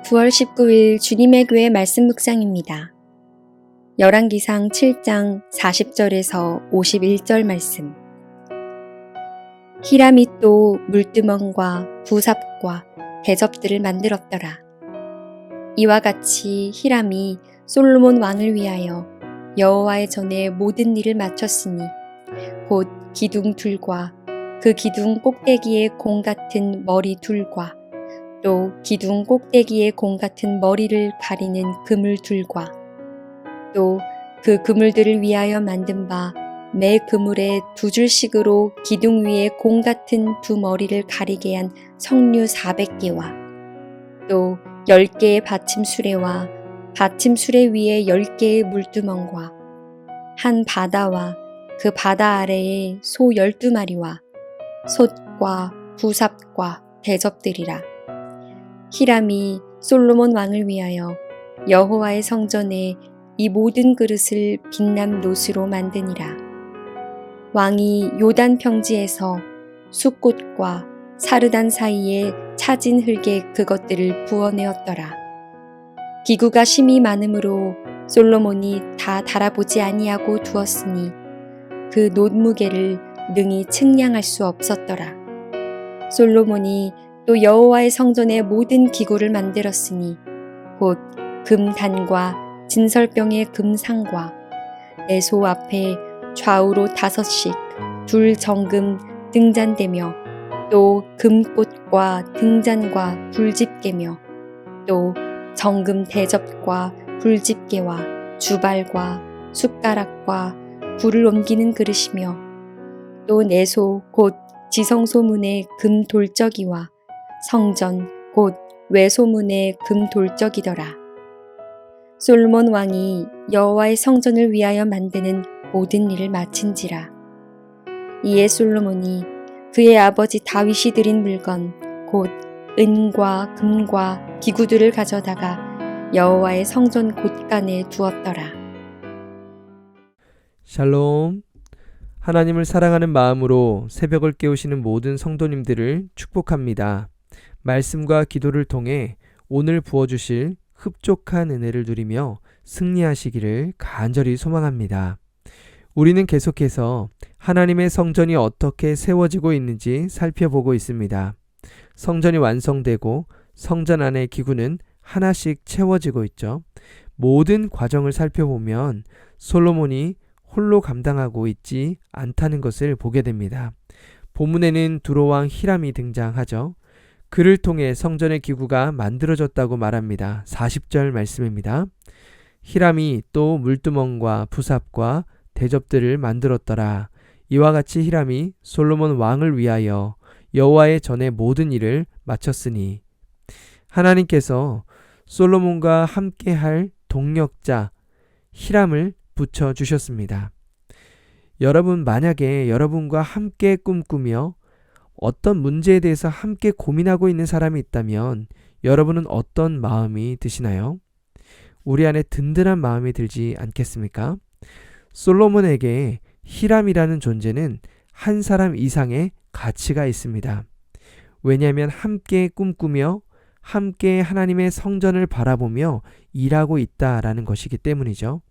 9월 19일 주님의 교회 말씀 묵상입니다. 열왕기상 7장 40절에서 51절 말씀. 히람이 또 물두멍과 부삽과 대접들을 만들었더라. 이와 같이 히람이 솔로몬 왕을 위하여 여호와의 전에 모든 일을 마쳤으니 곧 기둥 둘과 그 기둥 꼭대기에 공 같은 머리 둘과 또 기둥 꼭대기에 공 같은 머리를 가리는 그물 둘과 또 그 그물들을 위하여 만든 바 매 그물에 두 줄씩으로 기둥 위에 공 같은 두 머리를 가리게 한 석류 400개와 또 10개의 받침 수레와 받침 수레 위에 10개의 물두멍과 한 바다와 그 바다 아래에 소 12마리와 솥과 부삽과 대접들이라. 히람이 솔로몬 왕을 위하여 여호와의 성전에 이 모든 그릇을 빛남 노스로 만드니라. 왕이 요단 평지에서 숫꽃과 사르단 사이에 차진 흙에 그것들을 부어내었더라. 기구가 심히 많으므로 솔로몬이 다 달아보지 아니하고 두었으니 그 놋무게를 능히 측량할 수 없었더라. 솔로몬이 또 여호와의 성전의 모든 기구를 만들었으니 곧 금단과 진설병의 금상과 내소 앞에 좌우로 5씩 둘 정금 등잔대며 또 금꽃과 등잔과 불집게며 또 정금 대접과 불집게와 주발과 숟가락과 불을 옮기는 그릇이며 또 내소 곧 지성소문의 금 돌적이와 성전 곧 외소문의 금 돌적이더라. 솔로몬 왕이 여호와의 성전을 위하여 만드는 모든 일을 마친지라. 이에 솔로몬이 그의 아버지 다윗이 드린 물건 곧 은과 금과 기구들을 가져다가 여호와의 성전 곳간에 두었더라. 샬롬. 하나님을 사랑하는 마음으로 새벽을 깨우시는 모든 성도님들을 축복합니다. 말씀과 기도를 통해 오늘 부어주실 흡족한 은혜를 누리며 승리하시기를 간절히 소망합니다. 우리는 계속해서 하나님의 성전이 어떻게 세워지고 있는지 살펴보고 있습니다. 성전이 완성되고 성전 안의 기구는 하나씩 채워지고 있죠. 모든 과정을 살펴보면 솔로몬이 홀로 감당하고 있지 않다는 것을 보게 됩니다. 본문에는 두로왕 히람이 등장하죠. 그를 통해 성전의 기구가 만들어졌다고 말합니다. 40절 말씀입니다. 히람이 또 물두멍과 부삽과 대접들을 만들었더라. 이와 같이 히람이 솔로몬 왕을 위하여 여호와의 전에 모든 일을 마쳤으니. 하나님께서 솔로몬과 함께할 동력자 히람을 붙여주셨습니다. 여러분, 만약에 여러분과 함께 꿈꾸며 어떤 문제에 대해서 함께 고민하고 있는 사람이 있다면 여러분은 어떤 마음이 드시나요? 우리 안에 든든한 마음이 들지 않겠습니까? 솔로몬에게 히람이라는 존재는 한 사람 이상의 가치가 있습니다. 왜냐하면 함께 꿈꾸며 함께 하나님의 성전을 바라보며 일하고 있다라는 것이기 때문이죠.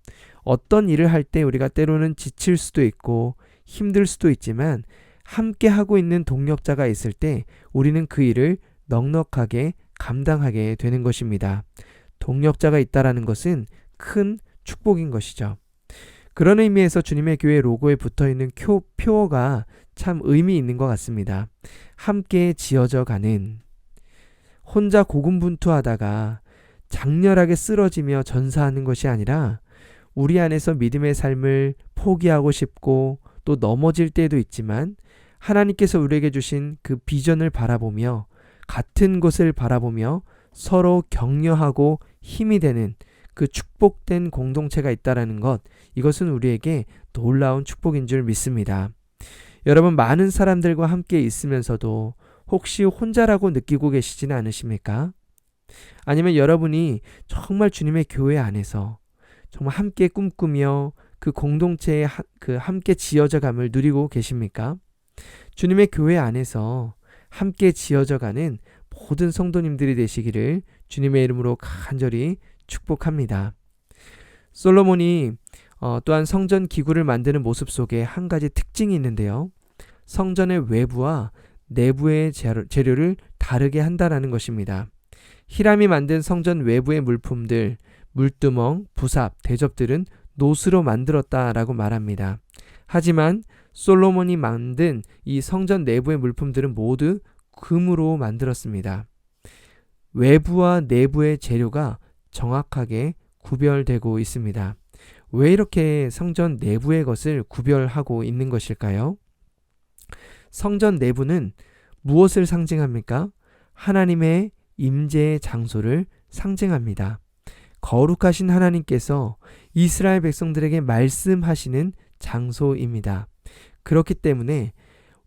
어떤 일을 할 때 우리가 때로는 지칠 수도 있고 힘들 수도 있지만 함께 하고 있는 동력자가 있을 때 우리는 그 일을 넉넉하게 감당하게 되는 것입니다. 동력자가 있다라는 것은 큰 축복인 것이죠. 그런 의미에서 주님의 교회 로고에 붙어있는 표어가 참 의미 있는 것 같습니다. 함께 지어져 가는. 혼자 고군분투하다가 장렬하게 쓰러지며 전사하는 것이 아니라 우리 안에서 믿음의 삶을 포기하고 싶고 또 넘어질 때도 있지만 하나님께서 우리에게 주신 그 비전을 바라보며 같은 곳을 바라보며 서로 격려하고 힘이 되는 그 축복된 공동체가 있다는 것, 이것은 우리에게 놀라운 축복인 줄 믿습니다. 여러분, 많은 사람들과 함께 있으면서도 혹시 혼자라고 느끼고 계시지는 않으십니까? 아니면 여러분이 정말 주님의 교회 안에서 정말 함께 꿈꾸며 그 공동체의 그 함께 지어져감을 누리고 계십니까? 주님의 교회 안에서 함께 지어져가는 모든 성도님들이 되시기를 주님의 이름으로 간절히 축복합니다. 솔로몬이 또한 성전 기구를 만드는 모습 속에 한 가지 특징이 있는데요. 성전의 외부와 내부의 재료를 다르게 한다라는 것입니다. 히람이 만든 성전 외부의 물품들, 물두멍, 부삽, 대접들은 노스로 만들었다라고 말합니다. 하지만 솔로몬이 만든 이 성전 내부의 물품들은 모두 금으로 만들었습니다. 외부와 내부의 재료가 정확하게 구별되고 있습니다. 왜 이렇게 성전 내부의 것을 구별하고 있는 것일까요? 성전 내부는 무엇을 상징합니까? 하나님의 임재의 장소를 상징합니다. 거룩하신 하나님께서 이스라엘 백성들에게 말씀하시는 장소입니다. 그렇기 때문에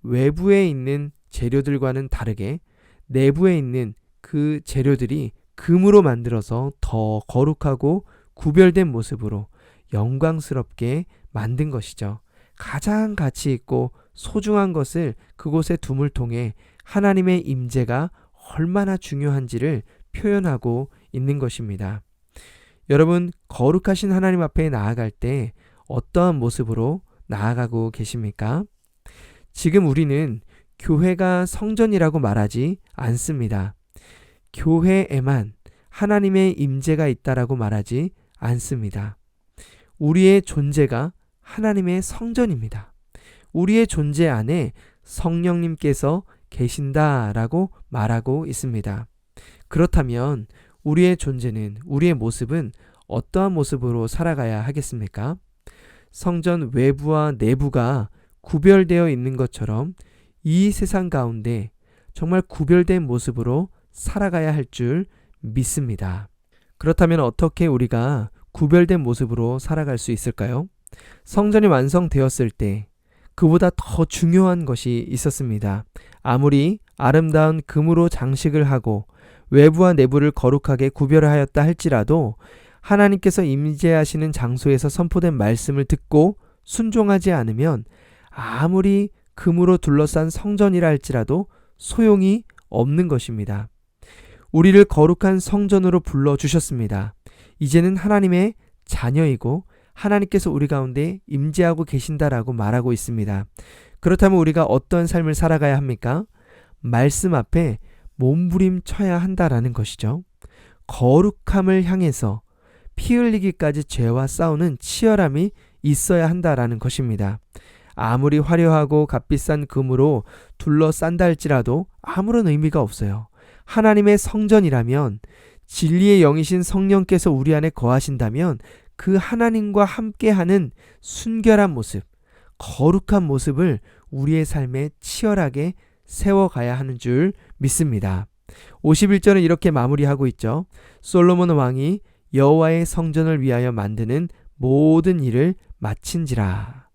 외부에 있는 재료들과는 다르게 내부에 있는 그 재료들이 금으로 만들어서 더 거룩하고 구별된 모습으로 영광스럽게 만든 것이죠. 가장 가치 있고 소중한 것을 그곳에 둠을 통해 하나님의 임재가 얼마나 중요한지를 표현하고 있는 것입니다. 여러분, 거룩하신 하나님 앞에 나아갈 때 어떠한 모습으로 나아가고 계십니까? 지금 우리는 교회가 성전이라고 말하지 않습니다. 교회에만 하나님의 임재가 있다라고 말하지 않습니다. 우리의 존재가 하나님의 성전입니다. 우리의 존재 안에 성령님께서 계신다라고 말하고 있습니다. 그렇다면 우리의 존재는, 우리의 모습은 어떠한 모습으로 살아가야 하겠습니까? 성전 외부와 내부가 구별되어 있는 것처럼 이 세상 가운데 정말 구별된 모습으로 살아가야 할 줄 믿습니다. 그렇다면 어떻게 우리가 구별된 모습으로 살아갈 수 있을까요? 성전이 완성되었을 때 그보다 더 중요한 것이 있었습니다. 아무리 아름다운 금으로 장식을 하고 외부와 내부를 거룩하게 구별하였다 할지라도 하나님께서 임재하시는 장소에서 선포된 말씀을 듣고 순종하지 않으면 아무리 금으로 둘러싼 성전이라 할지라도 소용이 없는 것입니다. 우리를 거룩한 성전으로 불러주셨습니다. 이제는 하나님의 자녀이고 하나님께서 우리 가운데 임재하고 계신다라고 말하고 있습니다. 그렇다면 우리가 어떤 삶을 살아가야 합니까? 말씀 앞에 몸부림쳐야 한다라는 것이죠. 거룩함을 향해서 피 흘리기까지 죄와 싸우는 치열함이 있어야 한다라는 것입니다. 아무리 화려하고 값비싼 금으로 둘러싼다 할지라도 아무런 의미가 없어요. 하나님의 성전이라면, 진리의 영이신 성령께서 우리 안에 거하신다면 그 하나님과 함께하는 순결한 모습, 거룩한 모습을 우리의 삶에 치열하게 세워가야 하는 줄 믿습니다. 51절은 이렇게 마무리하고 있죠. 솔로몬 왕이 여호와의 성전을 위하여 만드는 모든 일을 마친지라.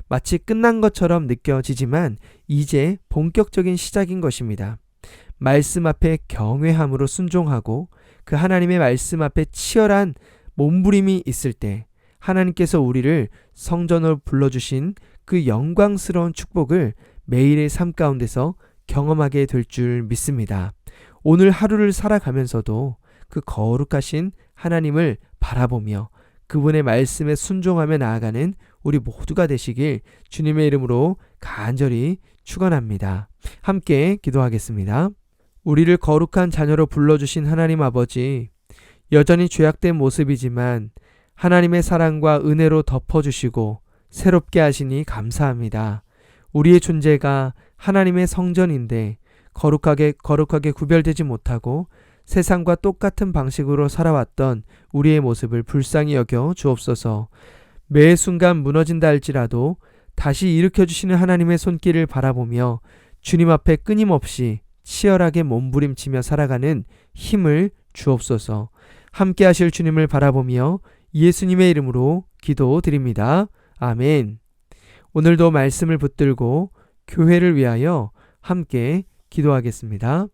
마치 끝난 것처럼 느껴지지만 이제 본격적인 시작인 것입니다. 말씀 앞에 경외함으로 순종하고 그 하나님의 말씀 앞에 치열한 몸부림이 있을 때 하나님께서 우리를 성전으로 불러주신 그 영광스러운 축복을 매일의 삶 가운데서 경험하게 될 줄 믿습니다. 오늘 하루를 살아가면서도 그 거룩하신 하나님을 바라보며 그분의 말씀에 순종하며 나아가는 우리 모두가 되시길 주님의 이름으로 간절히 축원합니다. 함께 기도하겠습니다. 우리를 거룩한 자녀로 불러주신 하나님 아버지, 여전히 죄악된 모습이지만 하나님의 사랑과 은혜로 덮어주시고 새롭게 하시니 감사합니다. 우리의 존재가 하나님의 성전인데 거룩하게 구별되지 못하고 세상과 똑같은 방식으로 살아왔던 우리의 모습을 불쌍히 여겨 주옵소서. 매 순간 무너진다 할지라도 다시 일으켜주시는 하나님의 손길을 바라보며 주님 앞에 끊임없이 치열하게 몸부림치며 살아가는 힘을 주옵소서. 함께 하실 주님을 바라보며 예수님의 이름으로 기도드립니다. 아멘. 오늘도 말씀을 붙들고 교회를 위하여 함께 기도하겠습니다.